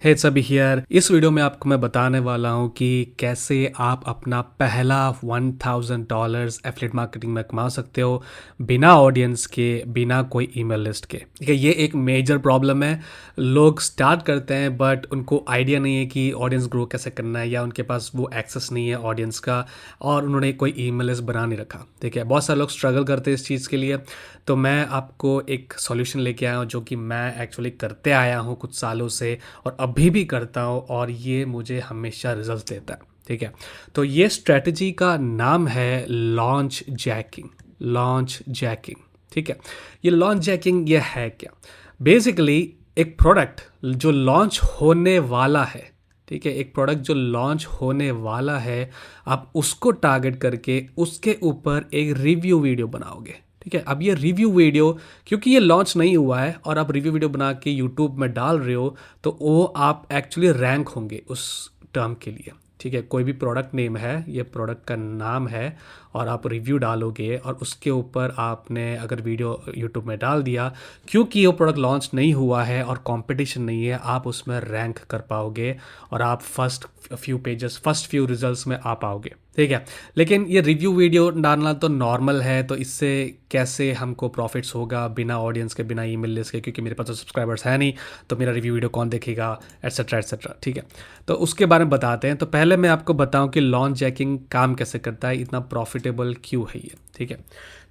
हे सभी हियर। इस वीडियो में आपको मैं बताने वाला हूँ कि कैसे आप अपना पहला $1000 एफिलिएट मार्केटिंग में कमा सकते हो बिना ऑडियंस के, बिना कोई ईमेल लिस्ट के। ठीक है, ये एक मेजर प्रॉब्लम है। लोग स्टार्ट करते हैं बट उनको आइडिया नहीं है कि ऑडियंस ग्रो कैसे करना है, या उनके पास वो एक्सेस नहीं है ऑडियंस का, और उन्होंने कोई ईमेल लिस्ट बना नहीं रखा। ठीक है, बहुत सारे लोग स्ट्रगल करते हैं इस चीज़ के लिए। तो मैं आपको एक सॉल्यूशन लेके आया हूँ जो कि मैं एक्चुअली करते आया हूँ कुछ सालों से, और अभी भी करता हूँ, और ये मुझे हमेशा रिजल्ट देता है। ठीक है, तो ये स्ट्रेटजी का नाम है लॉन्च जैकिंग। लॉन्च जैकिंग, ठीक है। ये लॉन्च जैकिंग ये है क्या? बेसिकली एक प्रोडक्ट जो लॉन्च होने वाला है, ठीक है, एक प्रोडक्ट जो लॉन्च होने वाला है, आप उसको टारगेट करके उसके ऊपर एक रिव्यू वीडियो बनाओगे। ठीक है, अब ये रिव्यू वीडियो, क्योंकि ये लॉन्च नहीं हुआ है और आप रिव्यू वीडियो बना के यूट्यूब में डाल रहे हो, तो वो आप एक्चुअली रैंक होंगे उस टर्म के लिए। ठीक है, कोई भी प्रोडक्ट नेम है, ये प्रोडक्ट का नाम है, और आप रिव्यू डालोगे और उसके ऊपर आपने अगर वीडियो यूट्यूब में डाल दिया, क्योंकि वो प्रोडक्ट लॉन्च नहीं हुआ है और कंपटीशन नहीं है, आप उसमें रैंक कर पाओगे और आप फर्स्ट फ्यू रिजल्ट्स में आ पाओगे। ठीक है, लेकिन ये रिव्यू वीडियो डालना तो नॉर्मल है, तो इससे कैसे हमको प्रॉफिट्स होगा बिना ऑडियंस के, बिना ईमेल लिस्ट के, क्योंकि मेरे पास तो सब्सक्राइबर्स है नहीं, तो मेरा रिव्यू वीडियो कौन देखेगा, एट्सेट्रा एट्सेट्रा। ठीक है, तो उसके बारे में बताते हैं। तो पहले मैं आपको बताऊं कि लॉन्च जैकिंग काम कैसे करता है, इतना प्रॉफिटेबल क्यों है ये। ठीक है,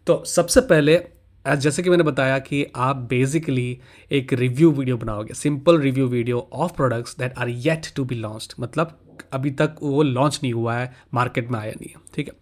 तो सबसे पहले जैसे कि मैंने बताया कि आप बेसिकली एक रिव्यू वीडियो बनाओगे, simple review video of products that are yet to be launched, मतलब अभी तक वो लॉन्च नहीं हुआ है, मार्केट में आया नहीं है। ठीक है,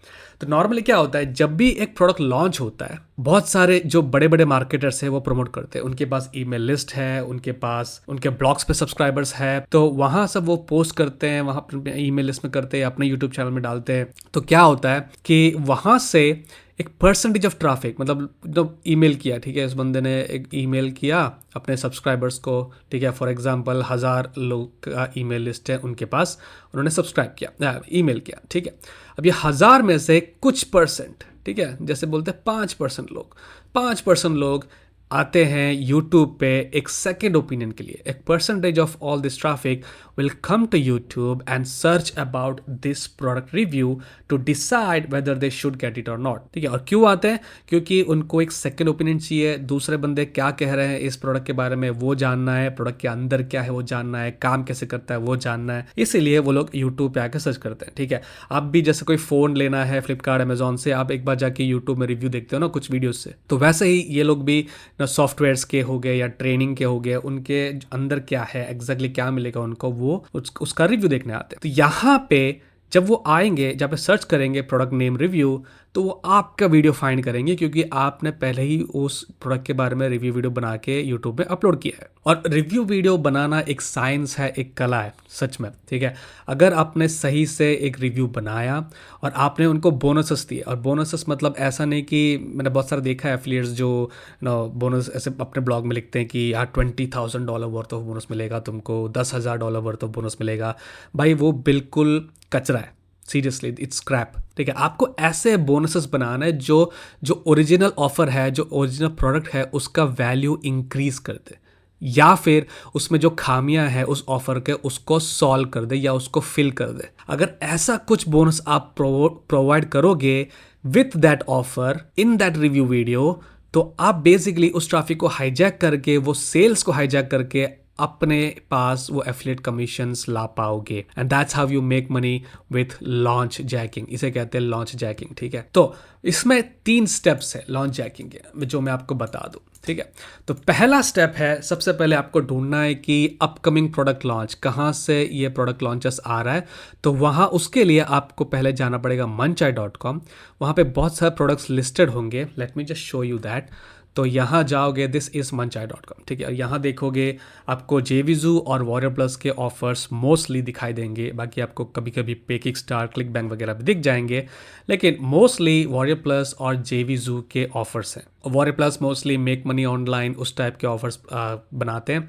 तो नॉर्मली क्या होता है, जब भी एक प्रोडक्ट लॉन्च होता है, बहुत सारे जो बड़े बड़े मार्केटर्स हैं वो प्रमोट करते हैं, उनके पास ईमेल लिस्ट है, उनके पास उनके ब्लॉग्स पे सब्सक्राइबर्स है, तो वहाँ सब वो पोस्ट करते हैं, वहाँ ईमेल लिस्ट में करते हैं, अपने यूट्यूब चैनल में डालते हैं। तो क्या होता है कि वहाँ से एक परसेंटेज ऑफ ट्रैफिक, मतलब जब ईमेल किया, ठीक है, इस बंदे ने एक ईमेल किया अपने सब्सक्राइबर्स को, ठीक है, फॉर एग्जांपल 1000 लोग का ईमेल लिस्ट है उनके पास, उन्होंने सब्सक्राइब किया, ईमेल किया। ठीक है, अब ये 1000 में से कुछ परसेंट, ठीक है, जैसे बोलते हैं 5% लोग आते हैं यूट्यूब पे एक सेकेंड ओपिनियन के लिए। एक percentage of all this traffic will come to YouTube and search about this product review to decide whether they should get it और नॉट। ठीक है, और क्यों आते हैं? क्योंकि उनको एक सेकेंड ओपिनियन चाहिए, दूसरे बंदे क्या कह रहे हैं इस प्रोडक्ट के बारे में वो जानना है, प्रोडक्ट के अंदर क्या है वो जानना है, काम कैसे करता है वो जानना है, इसीलिए वो लोग यूट्यूब पे आके सर्च करते हैं। ठीक है, आप भी जैसे कोई फ़ोन लेना है फ्लिपकार्ट अमेजोन से, आप एक बार जाके यूट्यूब में रिव्यू देखते हो ना कुछ वीडियोज से, तो वैसे ही ये लोग भी ना सॉफ्टवेयर्स के हो गए या ट्रेनिंग के हो गए, उनके अंदर क्या है एग्जैक्टली क्या मिलेगा उनको, वो उसका रिव्यू देखने आते हैं। तो यहाँ पे जब वो आएंगे, जब पे सर्च करेंगे प्रोडक्ट नेम रिव्यू, तो वो आपका वीडियो फाइंड करेंगे, क्योंकि आपने पहले ही उस प्रोडक्ट के बारे में रिव्यू वीडियो बना के यूट्यूब में अपलोड किया है। और रिव्यू वीडियो बनाना एक साइंस है, एक कला है सच में। ठीक है, अगर आपने सही से एक रिव्यू बनाया और आपने उनको बोनसेस दिए, और बोनसेस मतलब ऐसा नहीं कि, मैंने बहुत सारा देखा है एफिलिएट्स जो बोनस ऐसे अपने ब्लॉग में लिखते हैं कि यार $20,000 वर्थ ऑफ बोनस मिलेगा तुमको, $10,000 वर्थ ऑफ बोनस मिलेगा। भाई वो बिल्कुल कचरा है, सीरियसली इट्स क्रैप। ठीक है, आपको ऐसे बोनसेस बनाना है जो जो ओरिजिनल ऑफर है, जो ओरिजिनल प्रोडक्ट है, उसका वैल्यू इंक्रीज कर दे, या फिर उसमें जो खामियां हैं उस ऑफर के उसको सॉल्व कर दे या उसको फिल कर दे। अगर ऐसा कुछ बोनस आप प्रोवाइड करोगे with that offer in that review video, तो आप बेसिकली उस ट्रैफिक को हाईजैक करके, वो सेल्स को हाईजैक करके अपने पास वो एफिलिएट कमीशंस ला पाओगे। And that's how you make money with launch jacking, इसे कहते हैं लॉन्च जैकिंग। ठीक है, तो इसमें 3 स्टेप्स है लॉन्च जैकिंग के, जो मैं आपको बता दूं। ठीक है, तो पहला स्टेप है, सबसे पहले आपको ढूंढना है कि अपकमिंग प्रोडक्ट लॉन्च कहाँ से ये प्रोडक्ट लॉन्चेस आ रहा है। तो वहाँ उसके लिए आपको पहले जाना पड़ेगा manchai.com। वहाँ पे बहुत सारे प्रोडक्ट्स लिस्टेड होंगे, let me just show you that. तो यहाँ जाओगे, दिस इज़ manchai.com। ठीक है, और यहाँ देखोगे आपको JVZoo और वॉरियर प्लस के ऑफर्स मोस्टली दिखाई देंगे, बाकी आपको कभी कभी पे किकस्टार, क्लिक बैंक वगैरह भी दिख जाएंगे, लेकिन मोस्टली वॉरियर प्लस और JVZoo के ऑफर्स हैं। Warrior plus mostly make money online उस टाइप के ऑफर्स बनाते हैं,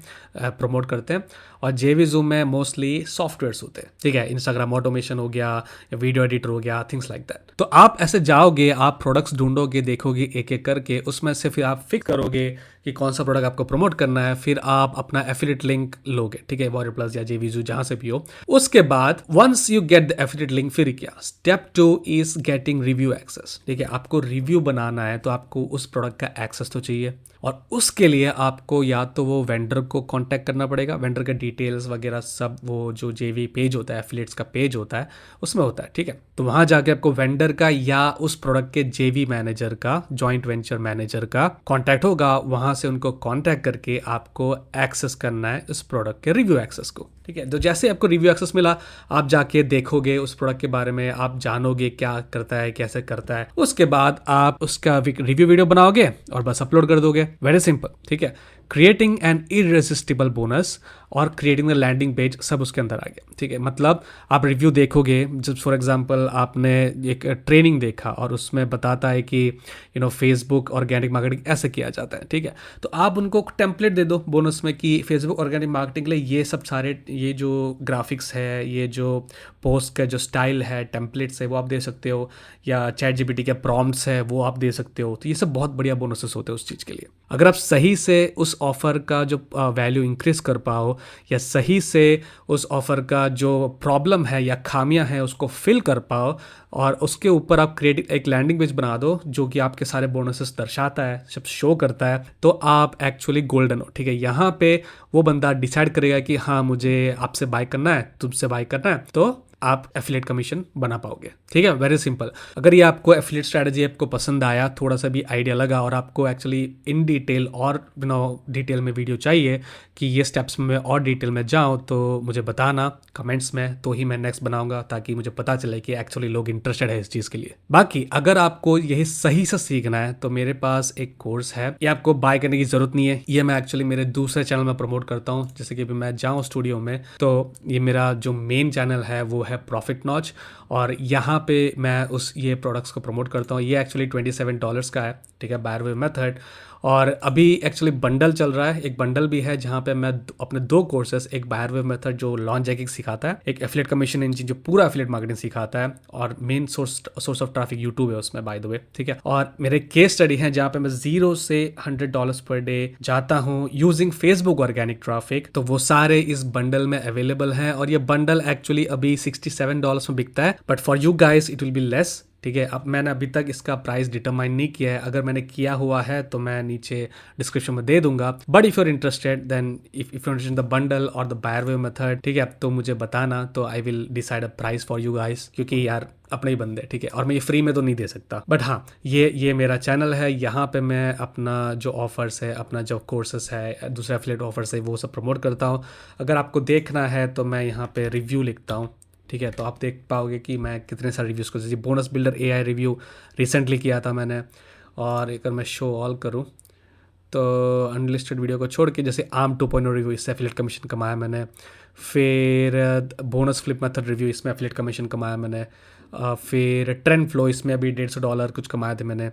प्रमोट करते हैं, और JVZoo में मोस्टली सॉफ्टवेयर्स होते हैं। ठीक है, इंस्टाग्राम ऑटोमेशन हो गया या वीडियो एडिटर हो गया, थिंग्स लाइक दैट। तो आप ऐसे जाओगे, आप प्रोडक्ट्स ढूंढोगे, देखोगे एक एक करके, उसमें से फिर आप फिक्स करोगे कि कौन सा प्रोडक्ट आपको प्रमोट करना है, फिर आप अपना एफिलिएट लिंक लोगे, ठीक है, वॉरियर प्लस या जेवीजू जहां से भी हो। उसके बाद once you get the affiliate link, फिर क्या, step 2 is getting review access. ठीक है, आपको रिव्यू बनाना है तो आपको उस प्रोडक्ट का एक्सेस तो चाहिए, और उसके लिए आपको या तो वो वेंडर को कांटेक्ट करना पड़ेगा, वेंडर के डिटेल्स वगैरह सब वो जो जेवी पेज होता है, एफिलिएट्स का पेज होता है, उसमें होता है। ठीक है, तो वहां जाके आपको वेंडर का या उस प्रोडक्ट के जेवी मैनेजर का, जॉइंट वेंचर मैनेजर का कांटेक्ट होगा, वहां से उनको कांटेक्ट करके आपको एक्सेस करना है उस प्रोडक्ट के रिव्यू एक्सेस को। ठीक है, तो जैसे आपको रिव्यू एक्सेस मिला, आप जाके देखोगे उस प्रोडक्ट के बारे में, आप जानोगे क्या करता है, कैसे करता है, उसके बाद आप उसका रिव्यू वीडियो बनाओगे और बस अपलोड कर दोगे। Very simple. ठीक है, क्रिएटिंग एन इररेसिस्टिबल बोनस और क्रिएटिंग द लैंडिंग पेज सब उसके अंदर आ गया। ठीक है, मतलब आप रिव्यू देखोगे, जब फॉर एग्जांपल आपने एक ट्रेनिंग देखा और उसमें बताता है कि फेसबुक ऑर्गेनिक मार्केटिंग ऐसे किया जाता है। ठीक है, तो आप उनको टेम्पलेट दे दो बोनस में कि फेसबुक ऑर्गेनिक मार्केटिंग के लिए ये सब सारे, ये जो ग्राफिक्स है, ये जो पोस्ट का जो स्टाइल है, टेम्पलेट्स है, वो आप दे सकते हो, या चैट जीपीटी के प्रॉम्प्ट्स है वो आप दे सकते हो। तो ये सब बहुत बढ़िया बोनसेस होते हैं उस चीज़ के लिए। अगर आप सही से उस ऑफ़र का जो वैल्यू इंक्रीज कर पाओ, या सही से उस ऑफ़र का जो प्रॉब्लम है या खामियां हैं उसको फिल कर पाओ, और उसके ऊपर आप क्रिएटिव एक लैंडिंग पेज बना दो जो कि आपके सारे बोनसेस दर्शाता है, सब शो करता है, तो आप एक्चुअली गोल्डन हो। ठीक है, यहाँ पे वो बंदा डिसाइड करेगा कि हाँ मुझे आपसे बाय करना है, तुमसे बाय करना है, तो आप एफिलिएट कमीशन बना पाओगे। ठीक है, वेरी सिंपल। अगर ये आपको एफिलिएट स्ट्रैटेजी आपको पसंद आया, थोड़ा सा भी आइडिया लगा, और आपको एक्चुअली इन डिटेल और डिटेल में वीडियो चाहिए कि ये स्टेप्स में और डिटेल में जाऊँ, तो मुझे बताना कमेंट्स में, तो ही मैं नेक्स्ट बनाऊंगा, ताकि मुझे पता चले कि एक्चुअली लोग इंटरेस्टेड है इस चीज़ के लिए। बाकी अगर आपको यही सही से सीखना है तो मेरे पास एक कोर्स है, ये आपको बाय करने की ज़रूरत नहीं है, ये मैं एक्चुअली मेरे दूसरे चैनल में प्रमोट करता हूँ। जैसे कि अभी मैं जाऊँ स्टूडियो में, तो ये मेरा जो मेन चैनल है वो है प्रॉफिट नॉच, और यहाँ पे मैं ये प्रोडक्ट्स को प्रमोट करता हूँ। ये एक्चुअली $27 का है। ठीक है, बायर वे मेथड, और अभी एक्चुअली बंडल चल रहा है, एक बंडल भी है जहाँ पे मैं अपने 2 कोर्सेस, एक बायर वे मेथड जो लॉन्च जैकिंग सिखाता है, एक एफिलिएट कमीशन इंजन जो पूरा एफिलिएट मार्केटिंग सिखाता है, और main source of traffic YouTube है उसमें, बाय द वे। ठीक है, और मेरे केस स्टडी है जहाँ पे मैं $0 से $100 पर डे जाता हूँ यूजिंग फेसबुक ऑर्गेनिक ट्रैफिक, तो वो सारे इस बंडल में अवेलेबल हैं। और ये बंडल एक्चुअली अभी $67 में बिकता है, but for you guys it will be less. ठीक है, अब मैंने अभी तक इसका प्राइस डिटरमाइन नहीं किया है, अगर मैंने किया हुआ है तो मैं नीचे डिस्क्रिप्शन में दे दूंगा। But if you are interested, then if you interested the bundle और द बायर वे मेथड, ठीक है, तो मुझे बताना, तो I will decide a price for you guys, क्योंकि यार अपने ही बंदे। ठीक है, और मैं ये फ्री में तो नहीं दे सकता, बट हाँ ये मेरा चैनल है, यहाँ पे मैं अपना जो ऑफर्स है, अपना जो कोर्सेस है, दूसरे एफिलिएट ऑफर्स है, वो सब प्रमोट करता हूँ। अगर आपको देखना है तो मैं यहाँ पे रिव्यू लिखता हूँ। ठीक है, तो आप देख पाओगे कि मैं कितने सारे रिव्यूज़ को, जैसे bonus builder AI review recently किया था मैंने, और अगर मैं शो ऑल करूं तो अनलिस्टेड वीडियो को छोड़ के, जैसे आम 2.0 रिव्यू, इससे एफिलिएट कमीशन कमाया मैंने, फिर बोनस फ्लिप मेथड रिव्यू, इसमें एफिलिएट कमीशन कमाया मैंने, फिर ट्रेंड फ्लो, इसमें अभी $150 कुछ कमाए थे मैंने,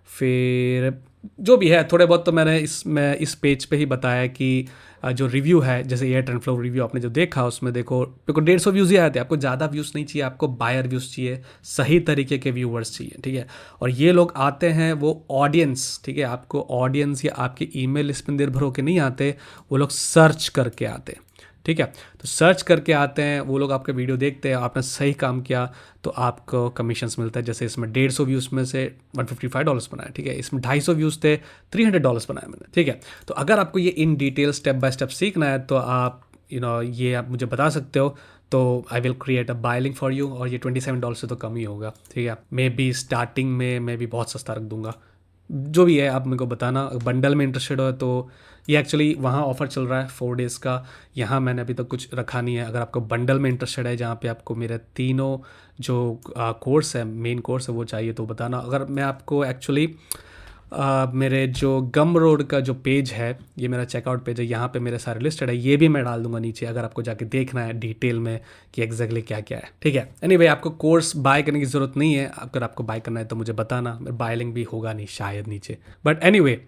फिर जो भी है थोड़े बहुत तो मैंने इस पेज पे ही बताया कि जो रिव्यू है, जैसे ये ट्रेंड फ्लो रिव्यू आपने जो देखा, उसमें देखो 150 व्यूज़ ही आए थे। आपको ज़्यादा व्यूज़ नहीं चाहिए, आपको बायर व्यूज़ चाहिए, सही तरीके के व्यूवर्स चाहिए। ठीक है, और ये लोग आते हैं वो ऑडियंस, ठीक है, आपको ऑडियंस या आपकी ईमेल लिस्ट पर निर्भर होकर नहीं आते, वो लोग सर्च करके आते। ठीक है, तो सर्च करके आते हैं वो लोग, आपके वीडियो देखते हैं, आपने सही काम किया तो आपको कमीशंस मिलता है। जैसे इसमें 150 व्यूज़ में से $155 बनाया। ठीक है, इसमें 250 व्यूज़ थे, $300 बनाया मैंने। ठीक है, तो अगर आपको ये in detail step by step सीखना है तो आप ये आप मुझे बता सकते हो, तो I will create a bye link for you, और ये $27 से तो कम ही होगा। ठीक है, मे बी स्टार्टिंग में मैं भी बहुत सस्ता रख दूंगा, जो भी है आप मेरे को बताना। बंडल में इंटरेस्टेड हो तो ये एक्चुअली वहाँ ऑफर चल रहा है 4 डेज़ का, यहाँ मैंने अभी तक कुछ रखा नहीं है। अगर आपको बंडल में इंटरेस्टेड है, जहाँ पे आपको मेरे तीनों जो कोर्स है, मेन कोर्स है, वो चाहिए तो बताना। अगर मैं आपको एक्चुअली मेरे जो गम रोड का जो पेज है, ये मेरा चेकआउट पेज है, यहाँ पे मेरे सारे लिस्टेड है, ये भी मैं डाल दूंगा नीचे, अगर आपको जाके देखना है डिटेल में कि एग्जैक्टली क्या क्या है। ठीक है, एनीवे आपको कोर्स बाय करने की ज़रूरत नहीं है, अगर आपको बाय करना है तो मुझे बताना, बाय लिंक भी होगा नहीं शायद नीचे। बट एनीवे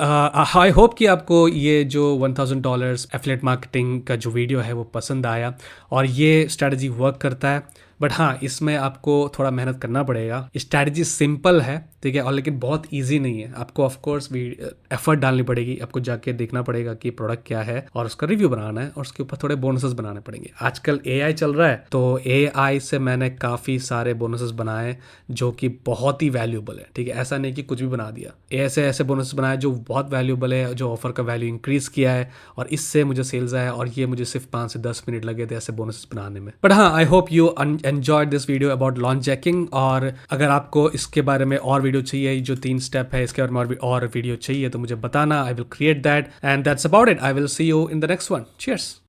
आई होप कि आपको ये जो $1000 एफिलिएट मार्केटिंग का जो वीडियो है वो पसंद आया, और ये स्ट्रैटेजी वर्क करता है। बट हाँ, इसमें आपको थोड़ा मेहनत करना पड़ेगा। स्ट्रैटेजी सिंपल है, ठीक है, और लेकिन बहुत ईजी नहीं है। आपको ऑफकोर्स भी एफर्ट डालनी पड़ेगी, आपको जाके देखना पड़ेगा कि प्रोडक्ट क्या है और उसका रिव्यू बनाना है और उसके ऊपर थोड़े बोनसेस बनाने पड़ेंगे। आजकल एआई चल रहा है, तो एआई से मैंने काफ़ी सारे बोनसेस बनाए जो कि बहुत ही वैल्यूएबल है, ठीक है। ऐसा नहीं कि कुछ भी बना दिया, ऐसे ऐसे बोनस बनाए जो बहुत वैल्यूएबल है, जो ऑफर का वैल्यू इंक्रीज किया है और इससे मुझे सेल्स आया, और ये मुझे सिर्फ 5 से 10 मिनट लगे थे ऐसे बोनसेस बनाने में। बट हाँ, I hope you enjoyed this video about launch jacking. और अगर आपको इसके बारे में और वीडियो चाहिए, जो 3 स्टेप है इसके बारे में और वीडियो चाहिए, तो मुझे बताना, I will create that. And that's about it. I will see you in the next one. Cheers.